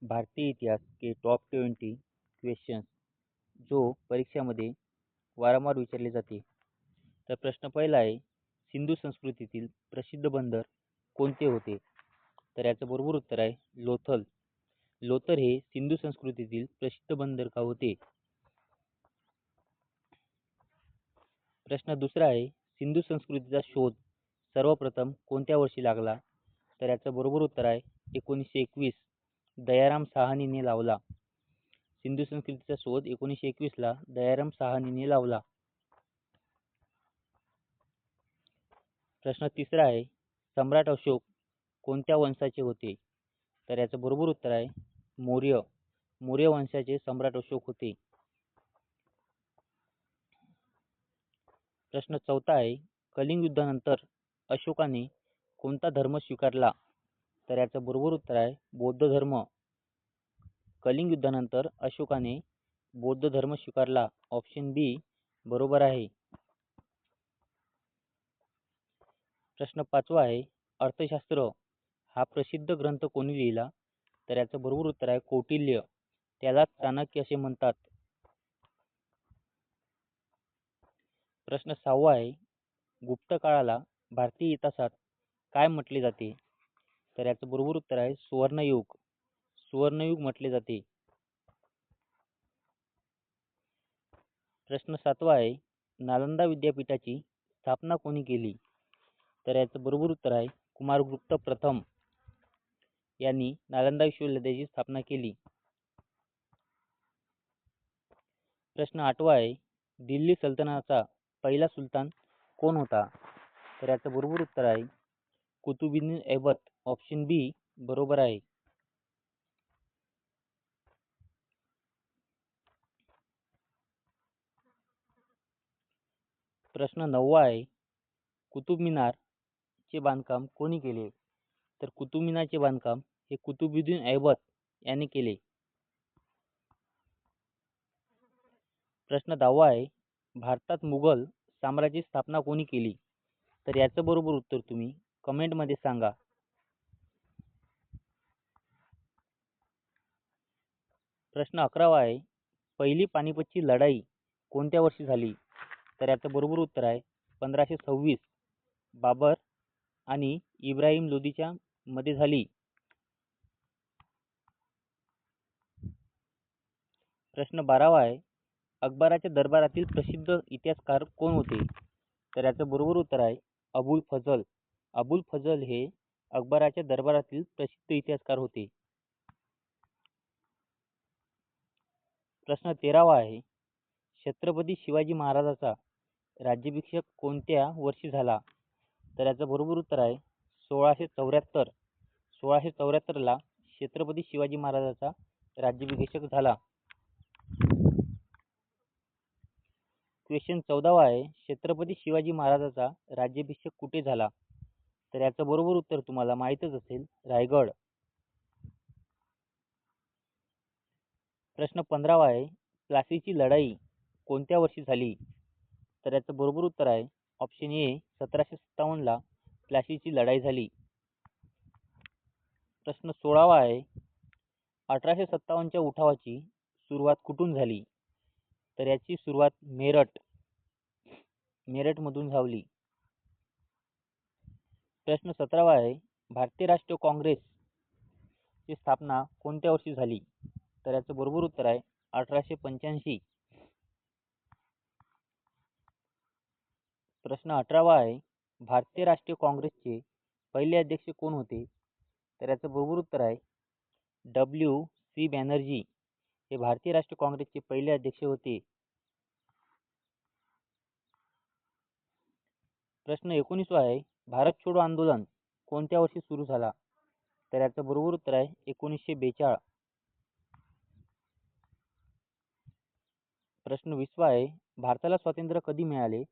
भारतीय इतिहास के top 20 questions जो परीक्षामध्ये वारंवार विचारले जाते. तर प्रश्न पहिला आहे, सिंधू संस्कृतीतील प्रसिद्ध बंदर कोणते होते? तर याचं बरोबर उत्तर आहे लोथल. लोथल हे सिंधू संस्कृतीतील प्रसिद्ध बंदरगाह होते. प्रश्न दुसरा आहे, सिंधू संस्कृतीचा शोध सर्वप्रथम कोणत्या वर्षी लागला? तर याचं बरोबर उत्तर आहे 1921. दयाराम साहनीने लावला. सिंधू संस्कृतीचा शोध 1921 ला दयाराम साहनीने लावला. प्रश्न तिसरा आहे, सम्राट अशोक कोणत्या वंशाचे होते? तर याचं बरोबर उत्तर आहे मौर्य. मौर्य वंशाचे सम्राट अशोक होते. प्रश्न चौथा आहे, कलिंग युद्धानंतर अशोकाने कोणता धर्म स्वीकारला? तर याचं बरोबर उत्तर आहे बौद्ध धर्म. कलिंग युद्धानंतर अशोकाने बौद्ध धर्म स्वीकारला. ऑप्शन बी बरोबर आहे. प्रश्न पाचवा आहे, अर्थशास्त्र हा प्रसिद्ध ग्रंथ कोणी लिहिला? तर याचं बरोबर उत्तर आहे कौटिल्य. त्याला चाणक्य असे म्हणतात. प्रश्न सहावा आहे, गुप्त काळाला भारतीय इतिहासात काय म्हटले जाते? तर याचं बरोबर उत्तर आहे सुवर्णयुग. सुवर्णयुग म्हटले जाते. प्रश्न सातवा आहे, नालंदा विद्यापीठाची स्थापना कोणी केली? तर याचं बरोबर उत्तर आहे कुमारगुप्त प्रथम यांनी नालंदा विश्वविद्यालयाची स्थापना केली. प्रश्न आठवा आहे, दिल्ली सल्तनतचा पहिला सुलतान कोण होता? तर याचं बरोबर उत्तर आहे कुतुबुद्दीन ऐबक. ऑप्शन बी बरोबर आहे. प्रश्न नववा आहे, कुतुब मिनार चे बांधकाम कोणी केले? तर कुतुब मिनारचे बांधकाम हे कुतुबुद्दीन ऐबक यांनी केले. प्रश्न 10वा आहे, भारतात मुघल साम्राज्याची स्थापना कोणी केली? तर याचं बरोबर उत्तर तुम्ही कमेंटमध्ये सांगा. प्रश्न 11वा आहे, पहिली पानिपतची लढाई कोणत्या वर्षी झाली? तर याचं बरोबर उत्तर आहे 1526. बाबर आणि इब्राहिम लोदीच्या मध्ये झाली. प्रश्न 12वा आहे, अकबराच्या दरबारातील प्रसिद्ध इतिहासकार कोण होते? तर याचं बरोबर उत्तर आहे अबुल फजल. अबुल फजल हे अकबराच्या दरबारातील प्रसिद्ध इतिहासकार होते. प्रश्न 13वा आहे, छत्रपती शिवाजी महाराजांचा राज्याभिषेक कोणत्या वर्षी झाला? तर याचं बरोबर उत्तर आहे 1674. 1674 ला छत्रपती शिवाजी महाराजांचा राज्याभिषेक झाला. क्वेश्चन 14वा आहे, छत्रपती शिवाजी महाराजांचा राज्याभिषेक कुठे झाला? तर याचं बरोबर उत्तर तुम्हाला माहीतच असेल, रायगड. प्रश्न 15वा आहे, प्लासीची लढाई कोणत्या वर्षी झाली? तर याचं बरोबर उत्तर आहे ऑप्शन ए 1757 ला प्लासीची लढाई झाली. प्रश्न 16वा आहे, 1857च्या उठावाची सुरुवात कुठून झाली? तर याची सुरुवात मेरठमधून झाली. प्रश्न 17वा आहे, भारतीय राष्ट्रीय काँग्रेस ची स्थापना कोणत्या वर्षी झाली? तर याचं बरोबर उत्तर आहे 1885. प्रश्न 18वा आहे, भारतीय राष्ट्रीय काँग्रेसचे पहिले अध्यक्ष कोण होते? तर याचं बरोबर उत्तर आहे W.C. बॅनर्जी हे भारतीय राष्ट्रीय काँग्रेसचे पहिले अध्यक्ष होते. प्रश्न 19वा आहे, भारत छोडो आंदोलन कोणत्या वर्षी सुरू झाला? तर याचं बरोबर उत्तर आहे 1942. प्रश्न 20वा आहे, भारताला स्वातंत्र्य कधी मिळाले?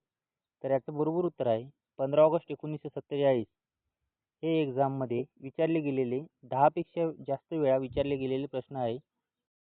तर याचं बरोबर उत्तर आहे 15 ऑगस्ट 1947. हे एक्झाममध्ये विचारले गेलेले 10 पेक्षा जास्त वेळा विचारले गेलेले प्रश्न आहे.